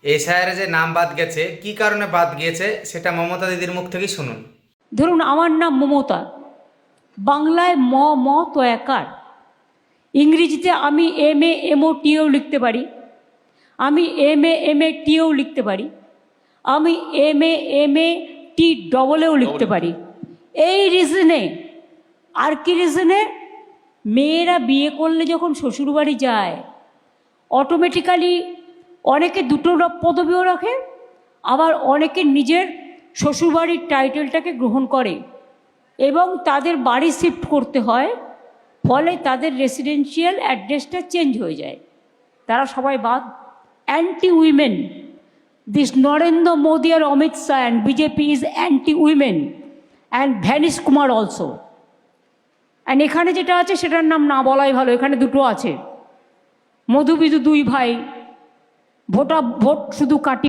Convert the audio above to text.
SIR যে নাম বাদ গেছে, কি কারণে বাদ গিয়েছে সেটা মমতা দিদির মুখ থেকেই শুনুন। ধরুন আমার নাম মমতা, বাংলায় ম তয়াকার, ইংরেজিতে আমি MAMOTও লিখতে পারি, আমি MAMATও লিখতে পারি, আমি MAMATEও লিখতে পারি। এই রিজনে, আর কি রিজনে, মেয়েরা বিয়ে করলে যখন শ্বশুরবাড়ি যায় অটোমেটিক্যালি অনেকে দুটো পদবিও রাখে, আবার অনেকে নিজের শ্বশুরবাড়ির টাইটেলটাকে গ্রহণ করে এবং তাদের বাড়ি শিফট করতে হয়, ফলে তাদের রেসিডেন্সিয়াল অ্যাড্রেসটা চেঞ্জ হয়ে যায়। তারা সবাই বাদ। Anti women, this Narendra Modi আর Amit Shah and BJP is anti women and ভ্যানিশ কুমার অলসো। অ্যান্ড এখানে যেটা আছে সেটার নাম না বলাই ভালো। এখানে দুটো আছে, মধুবিধু দুই ভাই, ভোট শুধু কাটি